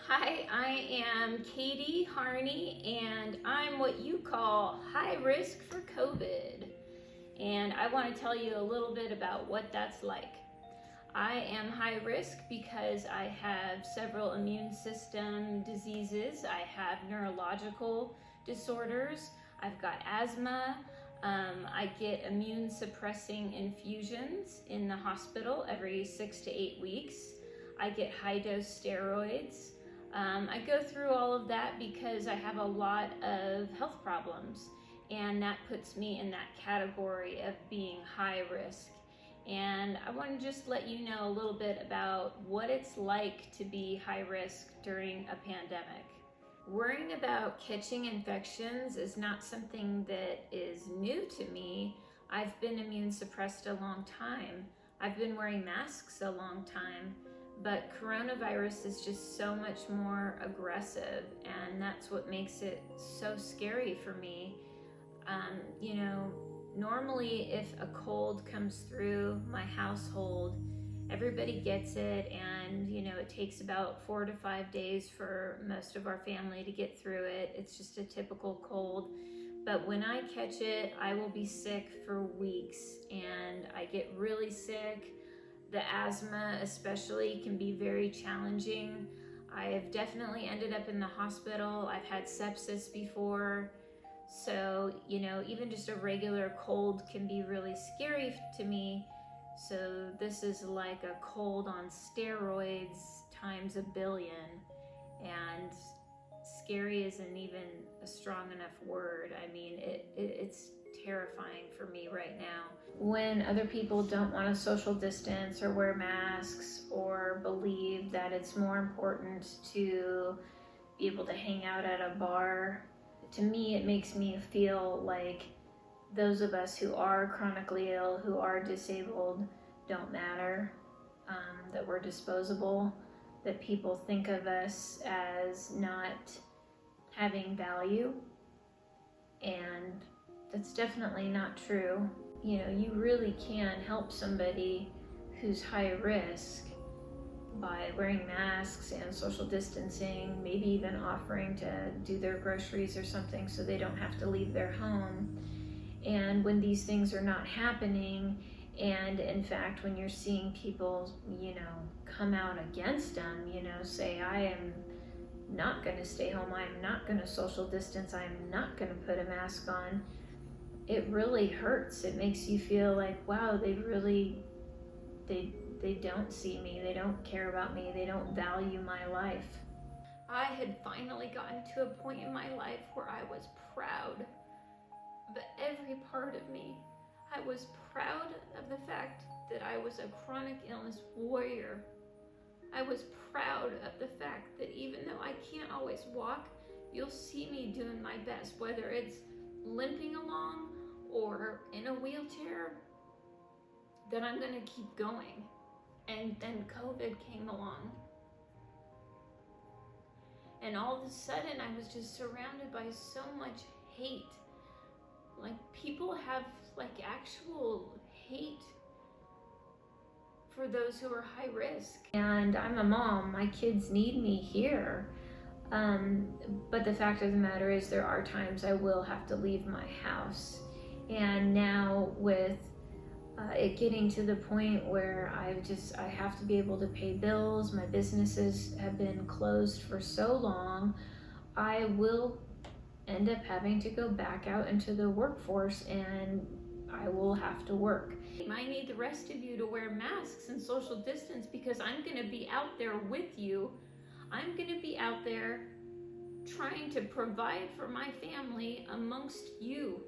Hi, I am Katy, Harney, and I'm what you call high risk for COVID. And I want to tell you a little bit about what that's like. I am high risk because I have several immune system diseases. I have neurological disorders. I've got asthma. I get immune suppressing infusions in the hospital every 6 to 8 weeks. I get high dose steroids. I go through all of that because I have a lot of health problems, and that puts me in that category of being high risk. And I want to just let you know a little bit about what it's like to be high risk during a pandemic. Worrying about catching infections is not something that is new to me. I've been immune suppressed a long time. I've been wearing masks a long time. But coronavirus is just so much more aggressive, and that's what makes it so scary for me. Normally if a cold comes through my household, everybody gets it, and it takes about 4 to 5 days for most of our family to get through it. It's just a typical cold. But when I catch it, I will be sick for weeks, and I get really sick. The asthma especially can be very challenging. I have definitely ended up in the hospital. I've had sepsis before. So, even just a regular cold can be really scary to me. So this is like a cold on steroids times a billion. And scary isn't even a strong enough word. I mean, it's terrifying for me right now. When other people don't want to social distance or wear masks, or believe that it's more important to be able to hang out at a bar, to me it makes me feel like those of us who are chronically ill, who are disabled, don't matter, that we're disposable, that people think of us as not having value, and that's definitely not true. You really can help somebody who's high risk by wearing masks and social distancing, maybe even offering to do their groceries or something so they don't have to leave their home. And when these things are not happening, and in fact when you're seeing people come out against them, say, I am not going to stay home, I'm not going to social distance, I'm not going to put a mask on, it really hurts. It makes you feel like, wow, they don't see me, they don't care about me, they don't value my life. I had finally gotten to a point in my life where I was proud of every part of me. I was proud of the fact that I was a chronic illness warrior. I was proud of the fact that even though I can't always walk, you'll see me doing my best, whether it's limping along or in a wheelchair, that I'm gonna keep going. And then COVID came along. And all of a sudden I was just surrounded by so much hate. Like, people have actual hate for those who are high risk. And I'm a mom, my kids need me here. But the fact of the matter is, there are times I will have to leave my house. And now with it getting to the point where I have to be able to pay bills, my businesses have been closed for so long, I will end up having to go back out into the workforce, and I will have to work. I need the rest of you to wear masks and social distance, because I'm going to be out there with you. I'm going to be out there trying to provide for my family amongst you.